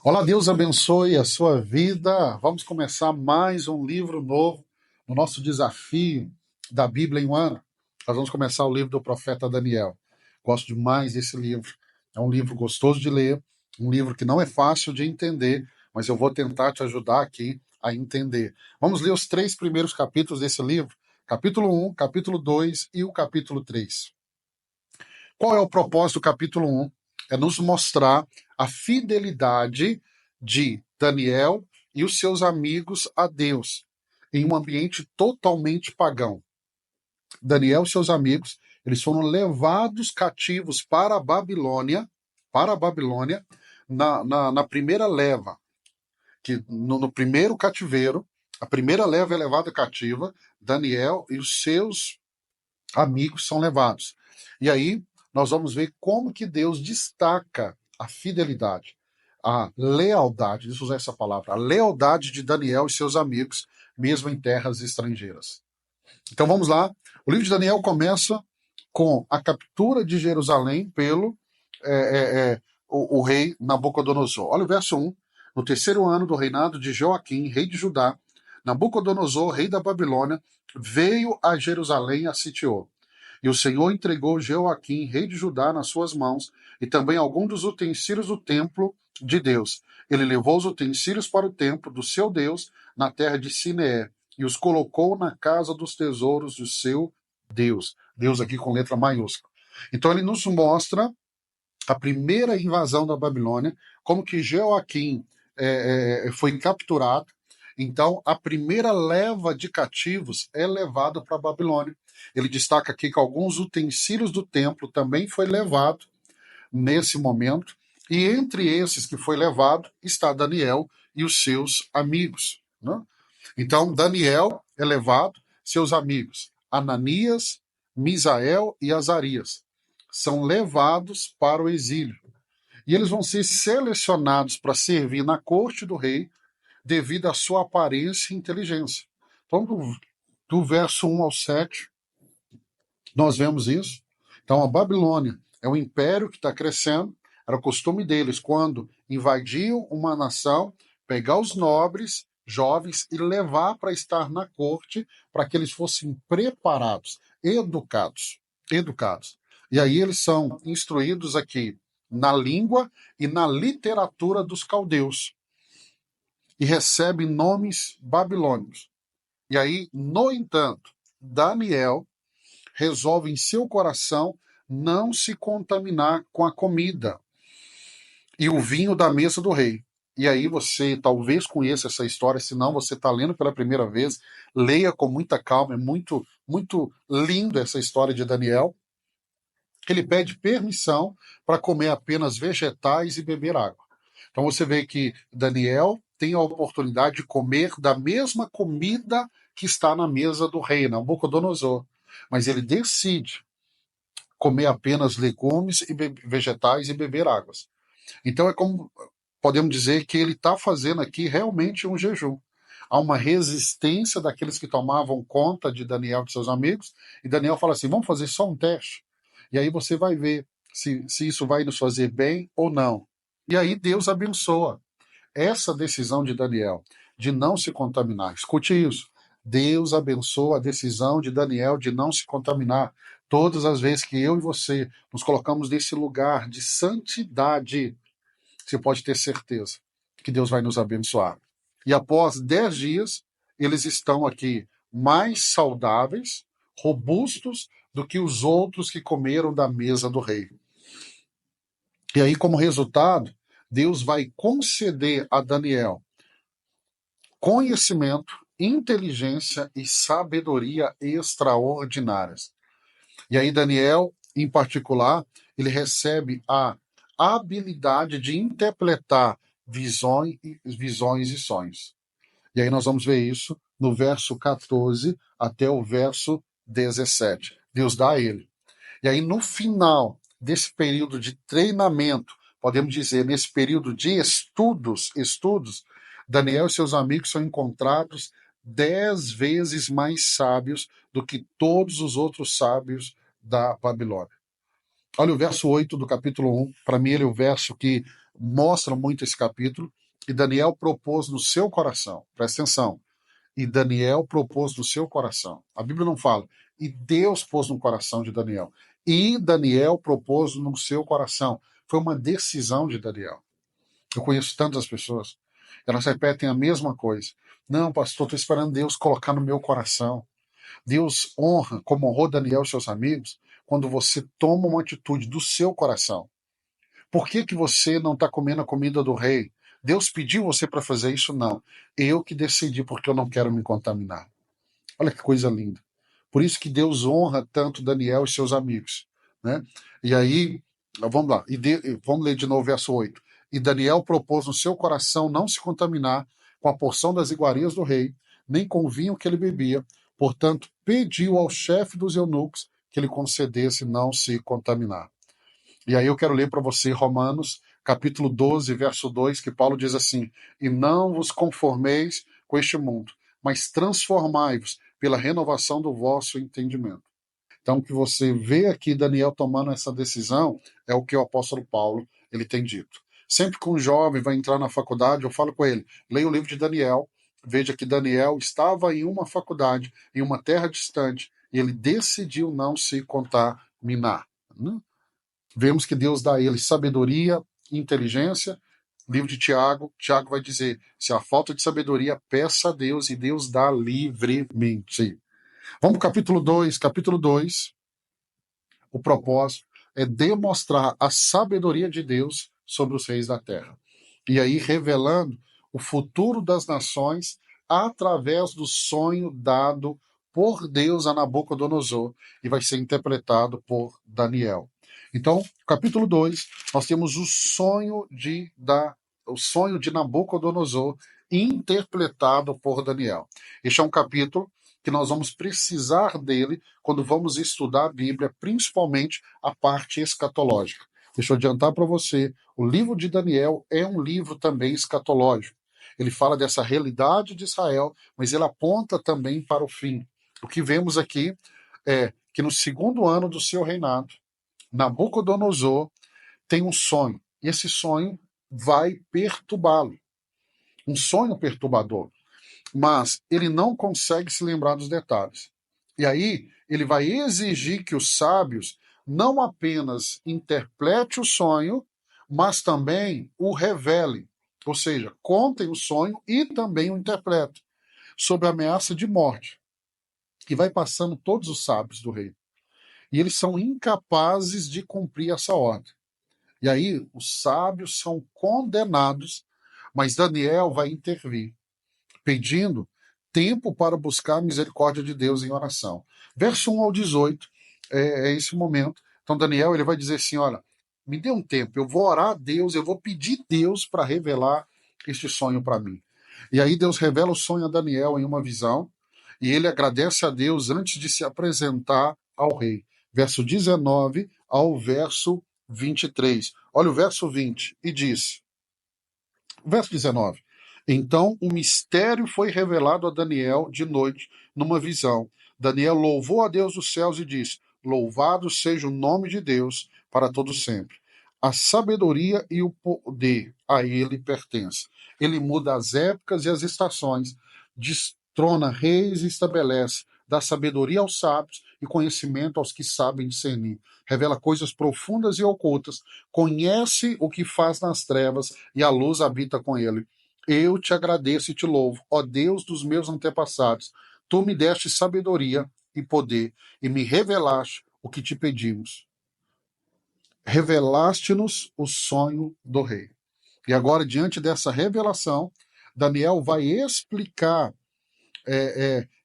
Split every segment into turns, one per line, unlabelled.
Olá, Deus abençoe a sua vida. Vamos começar mais um livro novo no nosso desafio da Bíblia em um ano. Nós vamos começar o livro do profeta Daniel. Gosto demais desse livro. É um livro gostoso de ler, um livro que não é fácil de entender, mas eu vou tentar te ajudar aqui a entender. Vamos ler os 3 primeiros capítulos desse livro: capítulo 1, capítulo 2 e o capítulo 3. Qual é o propósito do capítulo 1? É nos mostrar a fidelidade de Daniel e os seus amigos a Deus, em um ambiente totalmente pagão. Daniel e seus amigos, eles foram levados cativos para a Babilônia, na primeira leva, que no primeiro cativeiro, a primeira leva é levada cativa, Daniel e os seus amigos são levados. E aí nós vamos ver como que Deus destaca a fidelidade, a lealdade, deixa eu usar essa palavra, a lealdade de Daniel e seus amigos, mesmo em terras estrangeiras. Então vamos lá. O livro de Daniel começa com a captura de Jerusalém pelo é, o rei Nabucodonosor. Olha o verso 1. No terceiro ano do reinado de Joaquim, rei de Judá, Nabucodonosor, rei da Babilônia, veio a Jerusalém e a sitiou. E o Senhor entregou Joaquim, rei de Judá, nas suas mãos, e também alguns dos utensílios do templo de Deus. Ele levou os utensílios para o templo do seu Deus, na terra de Sineé, e os colocou na casa dos tesouros do seu Deus. Deus aqui com letra maiúscula. Então ele nos mostra a primeira invasão da Babilônia, como que Joaquim foi capturado. Então, a primeira leva de cativos é levada para a Babilônia. Ele destaca aqui que alguns utensílios do templo também foi levado nesse momento, e entre esses que foi levado está Daniel e os seus amigos, né? Então, Daniel é levado, seus amigos, Ananias, Misael e Azarias, são levados para o exílio. E eles vão ser selecionados para servir na corte do rei devido à sua aparência e inteligência. Então, do verso 1 ao 7, nós vemos isso. Então, a Babilônia é um império que está crescendo. Era o costume deles, quando invadiam uma nação, pegar os nobres, jovens, e levar para estar na corte, para que eles fossem preparados, educados. Educados. E aí eles são instruídos aqui na língua e na literatura dos caldeus. E recebem nomes babilônicos. E aí, no entanto, Daniel resolve em seu coração não se contaminar com a comida e o vinho da mesa do rei. E aí você talvez conheça essa história, se não você está lendo pela primeira vez, leia com muita calma, é muito, muito lindo essa história de Daniel. Ele pede permissão para comer apenas vegetais e beber água. Então você vê que Daniel tem a oportunidade de comer da mesma comida que está na mesa do rei, Nabucodonosor. Mas ele decide comer apenas legumes e vegetais e beber águas. Então é como podemos dizer que ele está fazendo aqui realmente um jejum. Há uma resistência daqueles que tomavam conta de Daniel e de seus amigos, e Daniel fala assim: vamos fazer só um teste. E aí você vai ver se isso vai nos fazer bem ou não. E aí Deus abençoa essa decisão de Daniel de não se contaminar. Escute isso. Deus abençoa a decisão de Daniel de não se contaminar. Todas as vezes que eu e você nos colocamos nesse lugar de santidade, você pode ter certeza que Deus vai nos abençoar. E após 10 dias, eles estão aqui mais saudáveis, robustos do que os outros que comeram da mesa do rei. E aí, como resultado, Deus vai conceder a Daniel conhecimento, inteligência e sabedoria extraordinárias. E aí Daniel, em particular, ele recebe a habilidade de interpretar visões e sonhos. E aí nós vamos ver isso no verso 14 até o verso 17. Deus dá a ele. E aí no final desse período de treinamento, podemos dizer, nesse período de estudos, Daniel e seus amigos são encontrados 10 vezes mais sábios do que todos os outros sábios da Babilônia. Olha o verso 8 do capítulo 1, para mim ele é o verso que mostra muito esse capítulo, e Daniel propôs no seu coração, presta atenção, e Daniel propôs no seu coração. A Bíblia não fala, e Deus pôs no coração de Daniel. E Daniel propôs no seu coração. Foi uma decisão de Daniel. Eu conheço tantas pessoas, elas repetem a mesma coisa. Não, pastor, estou esperando Deus colocar no meu coração. Deus honra, como honrou Daniel e seus amigos, quando você toma uma atitude do seu coração. Por que, que você não está comendo a comida do rei? Deus pediu você para fazer isso? Não. Eu que decidi porque eu não quero me contaminar. Olha que coisa linda. Por isso que Deus honra tanto Daniel e seus amigos. Né? E aí, vamos lá, vamos ler de novo o verso 8. E Daniel propôs no seu coração não se contaminar com a porção das iguarias do rei, nem com o vinho que ele bebia. Portanto, pediu ao chefe dos eunucos que ele concedesse não se contaminar. E aí eu quero ler para você Romanos, capítulo 12, verso 2, que Paulo diz assim: E não vos conformeis com este mundo, mas transformai-vos pela renovação do vosso entendimento. Então, o que você vê aqui Daniel tomando essa decisão é o que o apóstolo Paulo ele tem dito. Sempre que um jovem vai entrar na faculdade, eu falo com ele, leia o livro de Daniel, veja que Daniel estava em uma faculdade, em uma terra distante, e ele decidiu não se contaminar. Vemos que Deus dá a ele sabedoria e inteligência. Livro de Tiago, Tiago vai dizer, se há falta de sabedoria, peça a Deus e Deus dá livremente. Vamos para o capítulo 2. Capítulo 2, o propósito é demonstrar a sabedoria de Deus sobre os reis da terra. E aí revelando o futuro das nações através do sonho dado por Deus a Nabucodonosor e vai ser interpretado por Daniel. Então, capítulo 2, nós temos o sonho de Nabucodonosor interpretado por Daniel. Este é um capítulo que nós vamos precisar dele quando vamos estudar a Bíblia, principalmente a parte escatológica. Deixa eu adiantar para você, o livro de Daniel é um livro também escatológico. Ele fala dessa realidade de Israel, mas ele aponta também para o fim. O que vemos aqui é que no segundo ano do seu reinado, Nabucodonosor tem um sonho, e esse sonho vai perturbá-lo. Um sonho perturbador. Mas ele não consegue se lembrar dos detalhes. E aí ele vai exigir que os sábios não apenas interprete o sonho, mas também o revele. Ou seja, contem o sonho e também o interpretem, sob a ameaça de morte, que vai passando todos os sábios do reino. E eles são incapazes de cumprir essa ordem. E aí os sábios são condenados, mas Daniel vai intervir, pedindo tempo para buscar a misericórdia de Deus em oração. Verso 1 ao 18 é esse momento. Então Daniel ele vai dizer assim, olha, me dê um tempo, eu vou orar a Deus, eu vou pedir Deus para revelar este sonho para mim. E aí Deus revela o sonho a Daniel em uma visão, e ele agradece a Deus antes de se apresentar ao rei. Verso 19 ao verso 23. Olha o verso 20, e diz, verso 19, então o mistério foi revelado a Daniel de noite numa visão. Daniel louvou a Deus dos céus e disse, louvado seja o nome de Deus para todo sempre. A sabedoria e o poder a ele pertencem. Ele muda as épocas e as estações, destrona reis e estabelece, dá sabedoria aos sábios e conhecimento aos que sabem discernir. Revela coisas profundas e ocultas, conhece o que faz nas trevas e a luz habita com ele. Eu te agradeço e te louvo, ó Deus dos meus antepassados. Tu me deste sabedoria e poder e me revelaste o que te pedimos. Revelaste-nos o sonho do rei. E agora, diante dessa revelação, Daniel vai explicar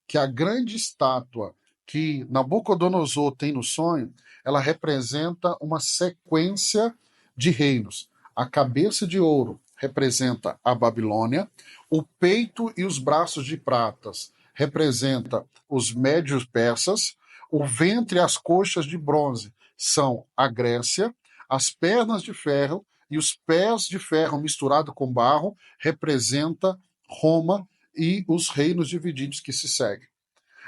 que a grande estátua que Nabucodonosor tem no sonho, ela representa uma sequência de reinos. A cabeça de ouro representa a Babilônia, o peito e os braços de pratas representa os médios persas, o ventre e as coxas de bronze são a Grécia, as pernas de ferro e os pés de ferro misturado com barro representa Roma e os reinos divididos que se seguem.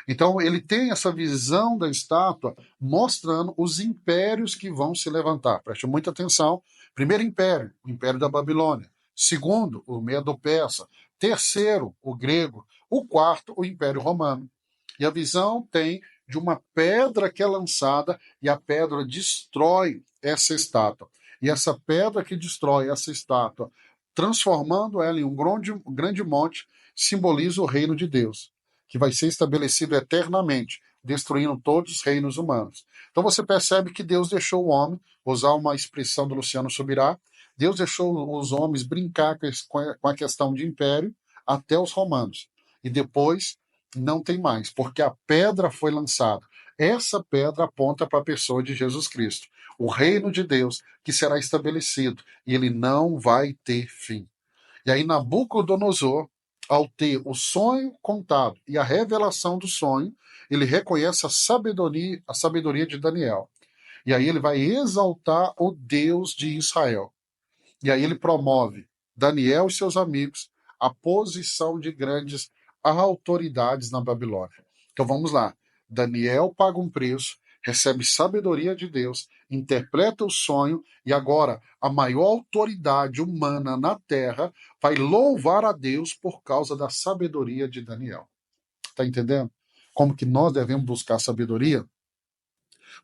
Então ele tem essa visão da estátua mostrando os impérios que vão se levantar. Preste muita atenção, Primeiro império, o Império da Babilônia. Segundo, o Medo-Persa. Terceiro, o grego. O quarto, o Império Romano. E a visão tem de uma pedra que é lançada e a pedra destrói essa estátua. E essa pedra que destrói essa estátua, transformando ela em um grande monte, simboliza o reino de Deus, que vai ser estabelecido eternamente, destruindo todos os reinos humanos. Então você percebe que Deus deixou o homem, usar uma expressão do Luciano Subirá, Deus deixou os homens brincar com a questão de império até os romanos. E depois não tem mais, porque a pedra foi lançada. Essa pedra aponta para a pessoa de Jesus Cristo, o reino de Deus que será estabelecido e ele não vai ter fim. E aí Nabucodonosor, ao ter o sonho contado e a revelação do sonho, ele reconhece a sabedoria de Daniel. E aí ele vai exaltar o Deus de Israel. E aí ele promove Daniel e seus amigos a posição de grandes autoridades na Babilônia. Então vamos lá. Daniel paga um preço, recebe sabedoria de Deus, interpreta o sonho e agora a maior autoridade humana na terra vai louvar a Deus por causa da sabedoria de Daniel. Está entendendo? Como que nós devemos buscar sabedoria?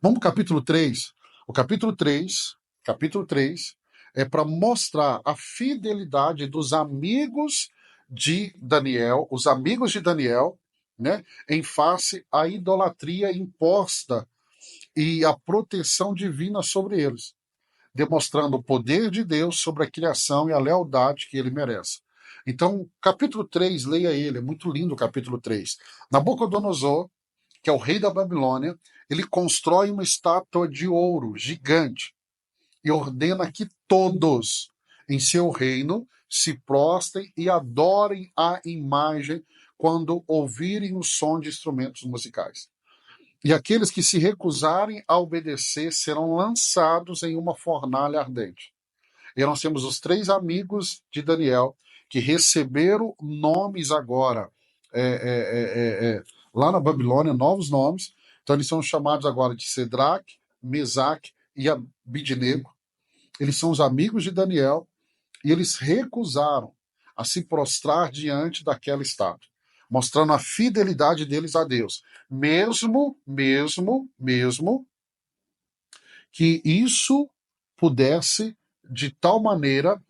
Vamos para o capítulo 3. O capítulo 3 é para mostrar a fidelidade dos amigos de Daniel, os amigos de Daniel, né, em face à idolatria imposta e a proteção divina sobre eles, demonstrando o poder de Deus sobre a criação e a lealdade que ele merece. Então, capítulo 3, leia ele, é muito lindo o capítulo 3. Nabucodonosor, que é o rei da Babilônia, ele constrói uma estátua de ouro gigante e ordena que todos em seu reino se prostrem e adorem a imagem quando ouvirem o som de instrumentos musicais. E aqueles que se recusarem a obedecer serão lançados em uma fornalha ardente. E nós temos os 3 amigos de Daniel que receberam nomes agora lá na Babilônia, novos nomes. Então eles são chamados agora de Sedraque, Mesaque e Abidnego. Eles são os amigos de Daniel e eles recusaram a se prostrar diante daquela estátua, mostrando a fidelidade deles a Deus, mesmo que isso pudesse de tal maneira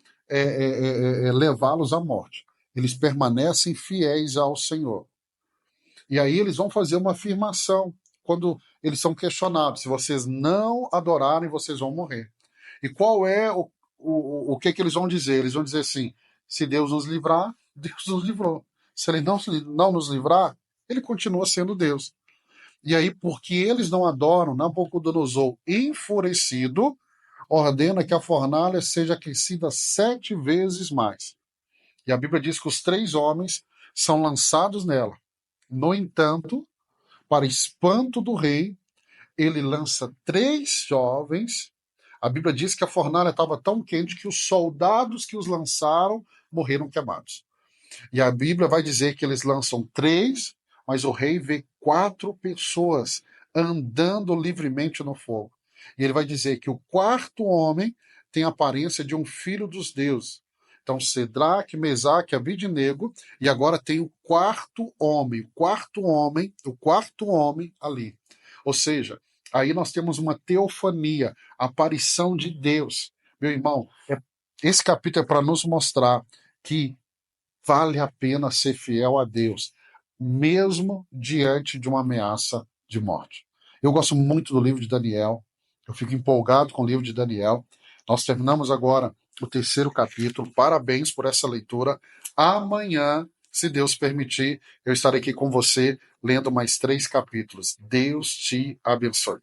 levá-los à morte. Eles permanecem fiéis ao Senhor. E aí eles vão fazer uma afirmação quando eles são questionados: se vocês não adorarem, vocês vão morrer. E qual é o que eles vão dizer? Eles vão dizer assim: se Deus nos livrar, Deus nos livrou. Se ele não nos livrar, ele continua sendo Deus. E aí, porque eles não adoram, Nabucodonosor, enfurecido, ordena que a fornalha seja aquecida 7 vezes mais. E a Bíblia diz que os 3 homens são lançados nela. No entanto, para espanto do rei, ele lança 3 jovens. A Bíblia diz que a fornalha estava tão quente que os soldados que os lançaram morreram queimados. E a Bíblia vai dizer que eles lançam 3, mas o rei vê 4 pessoas andando livremente no fogo. E ele vai dizer que o 4º homem tem a aparência de um filho dos deuses. Então, Sedraque, Mesaque, Abidnego, e agora tem o 4º homem, o quarto homem ali. Ou seja, aí nós temos uma teofania, aparição de Deus. Meu irmão, esse capítulo é para nos mostrar que vale a pena ser fiel a Deus, mesmo diante de uma ameaça de morte. Eu gosto muito do livro de Daniel, eu fico empolgado com o livro de Daniel. Nós terminamos agora o 3º capítulo, parabéns por essa leitura. Amanhã, se Deus permitir, eu estarei aqui com você lendo mais 3 capítulos. Deus te abençoe.